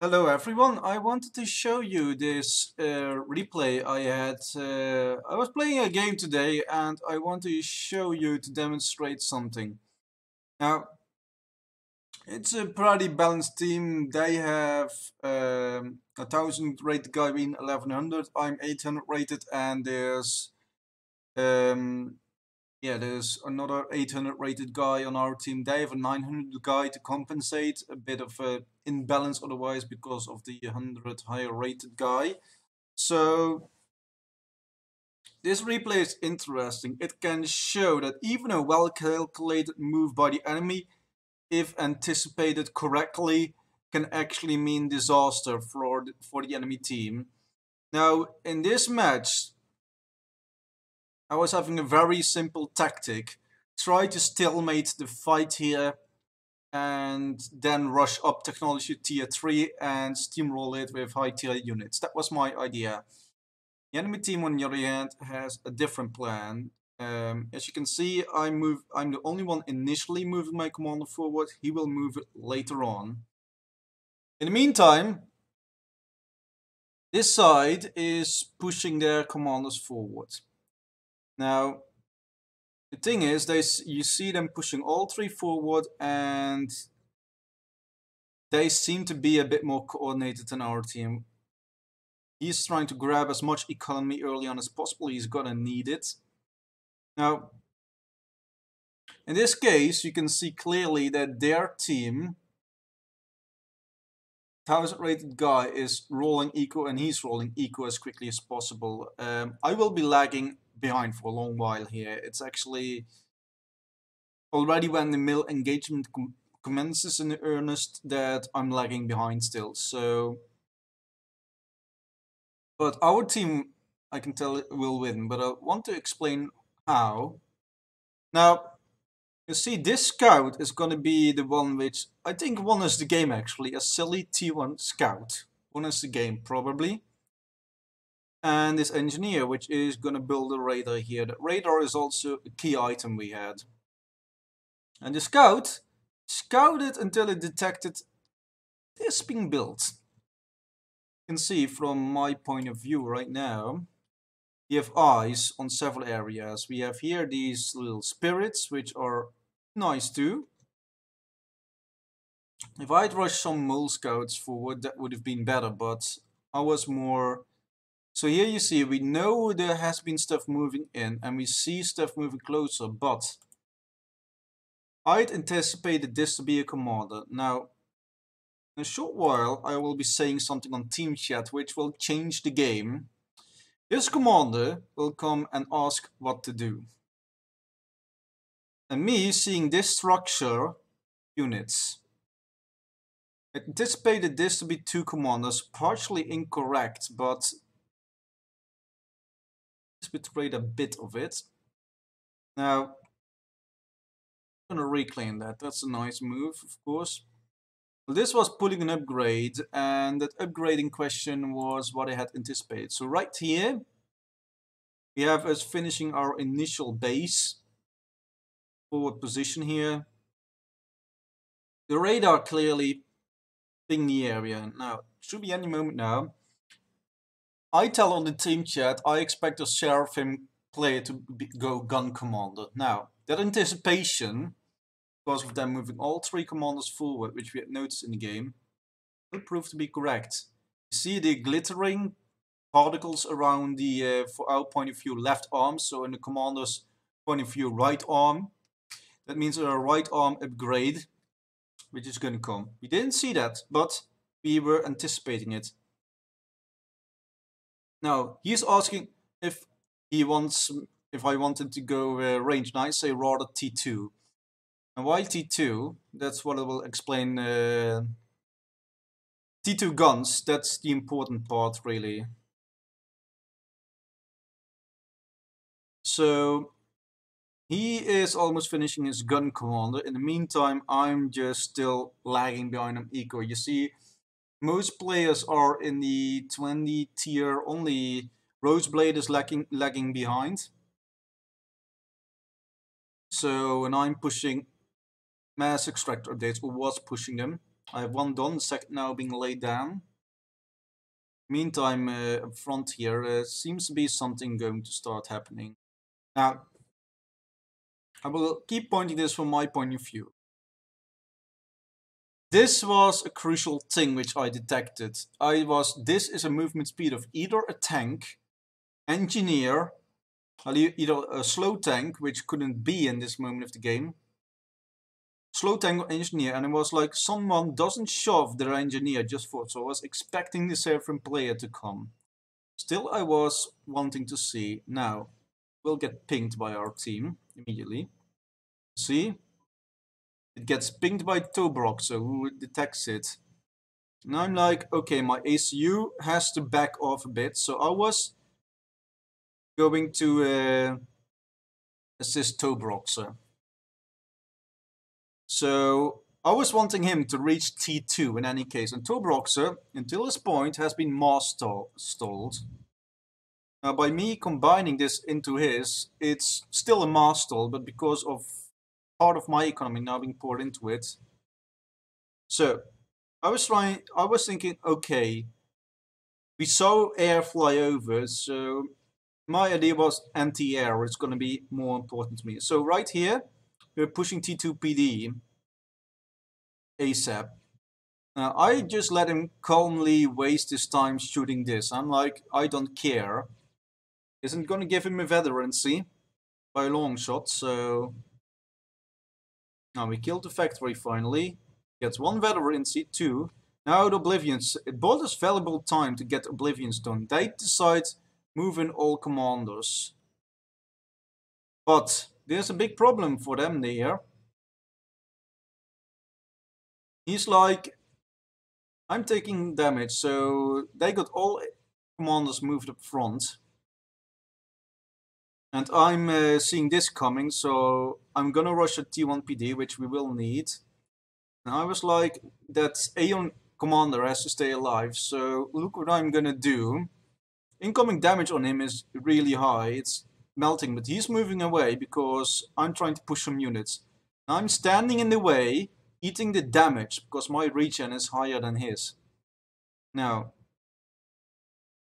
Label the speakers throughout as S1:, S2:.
S1: Hello everyone, I wanted to show you this replay I had. I was playing a game today and I want to show you to demonstrate something. Now, it's a pretty balanced team. They have 1000 rated guy being 1100, I'm 800 rated, and um, there's another 800 rated guy on our team. They have a 900 guy to compensate a bit of imbalance otherwise because of the 100 higher rated guy. So this replay is interesting. It can show that even a well calculated move by the enemy, if anticipated correctly, can actually mean disaster for the enemy team. Now in this match I was having a very simple tactic. Try to stalemate the fight here and then rush up technology tier 3 and steamroll it with high tier units. That was my idea. The enemy team on the other hand has a different plan. As you can see, I'm the only one initially moving my commander forward. He will move it later on. In the meantime, this side is pushing their commanders forward. Now, the thing is, you see them pushing all three forward, and they seem to be a bit more coordinated than our team. He's trying to grab as much economy early on as possible. He's gonna need it. Now, in this case, you can see clearly that their team, 1000 rated guy, is rolling eco, and he's rolling eco as quickly as possible. I will be lagging behind for a long while here. It's actually already when the mill engagement commences in earnest that I'm lagging behind still. So, but our team, I can tell, will win. But I want to explain how. Now, you see, this scout is going to be the one which I think won us the game actually. A silly T1 scout won us the game probably. And this engineer, which is going to build a radar here. The radar is also a key item we had. And the scout scouted until it detected this being built. You can see from my point of view right now, you have eyes on several areas. We have here these little spirits, which are nice too. If I'd rushed some mole scouts forward, that would have been better, but I was more... So here you see, we know there has been stuff moving in, and we see stuff moving closer, but I'd anticipated this to be a commander. Now, in a short while, I will be saying something on team chat which will change the game. This commander will come and ask what to do. And me seeing this structure, units. I anticipated this to be two commanders, partially incorrect, but this betrayed a bit of it. Now, I'm gonna reclaim that. That's a nice move, of course. Well, this was pulling an upgrade, and that upgrade in question was what I had anticipated. So right here, we have us finishing our initial base. Forward position here. The radar clearly ping the area. Now, it should be any moment now. I tell on the team chat, I expect a Seraphim player to go gun commander. Now, that anticipation, because of them moving all three commanders forward, which we had noticed in the game, will prove to be correct. You see the glittering particles around the, for our point of view, left arm, so in the commander's point of view, right arm. That means a right arm upgrade, which is going to come. We didn't see that, but we were anticipating it. Now, he's asking if I wanted to go range, and I say rather T2. And why T2? That's what I will explain. T2 guns, that's the important part, really. So, he is almost finishing his gun commander. In the meantime, I'm just still lagging behind him eco. You see, most players are in the 20 tier, only Roseblade is lagging behind. So when I'm pushing mass extractor updates, or was pushing them, I have one done, the second now being laid down. Meantime, up front here, seems to be something going to start happening. Now, I will keep pointing this from my point of view. This was a crucial thing which I detected. This is a movement speed of either a tank, engineer, either a slow tank, which couldn't be in this moment of the game. Slow tank or engineer, and it was like someone doesn't shove their engineer just for it, so I was expecting the Seraphim player to come. Still, I was wanting to see. Now, we'll get pinged by our team immediately. See? It gets pinged by Tobrok, who detects it. And I'm like, okay, my ACU has to back off a bit, so I was going to assist Tobrok. So I was wanting him to reach T2 in any case, and Tobrok, until this point, has been mass stalled. Now by me combining this into his, it's still a mass stall, but because of part of my economy now being poured into it. So I was thinking, okay, we saw air fly over, so my idea was anti-air, it's going to be more important to me. So right here, we're pushing T2 PD ASAP. Now I just let him calmly waste his time shooting this. I'm like, I don't care. Isn't going to give him a veterancy by a long shot, so... Now we killed the factory finally. Gets one veterancy, 2. Now the Oblivions. It bought us valuable time to get Oblivions done. They decide move in all commanders. But there's a big problem for them there. He's like, I'm taking damage, so they got all commanders moved up front. And I'm seeing this coming, so I'm gonna rush a T1 PD, which we will need. And I was like, that Aeon commander has to stay alive, so look what I'm gonna do. Incoming damage on him is really high, it's melting, but he's moving away because I'm trying to push some units. I'm standing in the way, eating the damage, because my regen is higher than his. Now,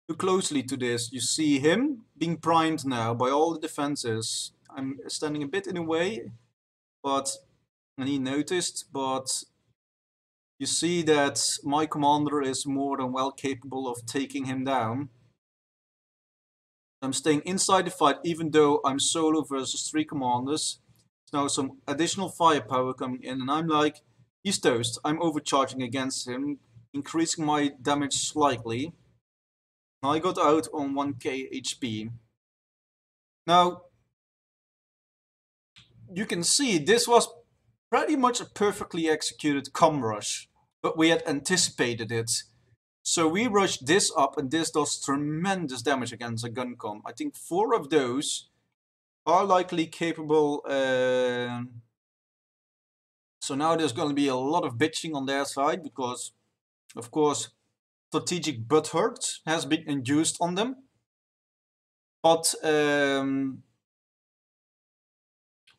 S1: look closely to this, you see him being primed now by all the defenses. I'm standing a bit in the way, and he noticed, but you see that my commander is more than well capable of taking him down. I'm staying inside the fight even though I'm solo versus 3 commanders. There's now some additional firepower coming in and I'm like, he's toast. I'm overcharging against him, increasing my damage slightly. I got out on 1k HP. Now, you can see this was pretty much a perfectly executed com rush, but we had anticipated it. So we rushed this up and this does tremendous damage against a guncom. I think 4 of those are likely capable. So now there's going to be a lot of bitching on their side because, of course, strategic butthurt has been induced on them. But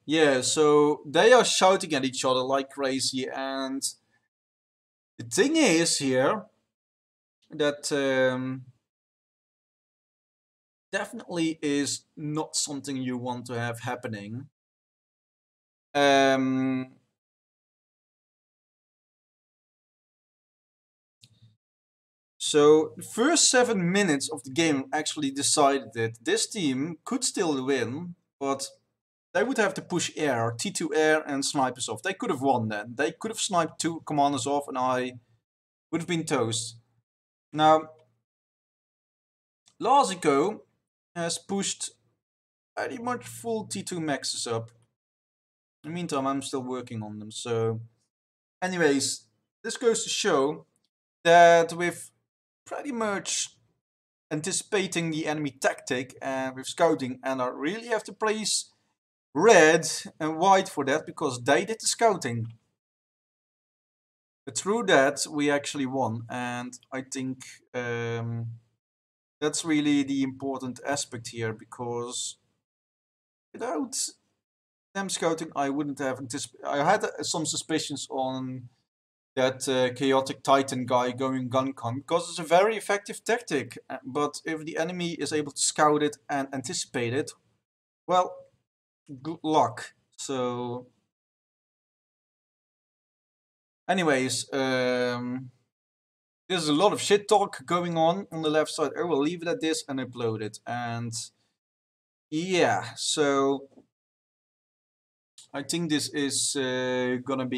S1: yeah, so they are shouting at each other like crazy, and the thing is here that definitely is not something you want to have happening. So the first 7 minutes of the game actually decided that this team could still win, but they would have to push air, T2 air and snipers off. They could have won then. They could have sniped 2 commanders off and I would have been toast. Now, Lazico has pushed pretty much full T2 maxes up. In the meantime, I'm still working on them. So, anyways, this goes to show that with pretty much anticipating the enemy tactic and with scouting, and I really have to praise red and white for that because they did the scouting. But through that we actually won, and I think that's really the important aspect here because without them scouting I wouldn't have anticipated. I had some suspicions on that chaotic titan guy going guncom, because it's a very effective tactic. But if the enemy is able to scout it and anticipate it, well, good luck. So anyways, there's a lot of shit talk going on the left side. I will leave it at this and upload it. And yeah, so I think this is gonna be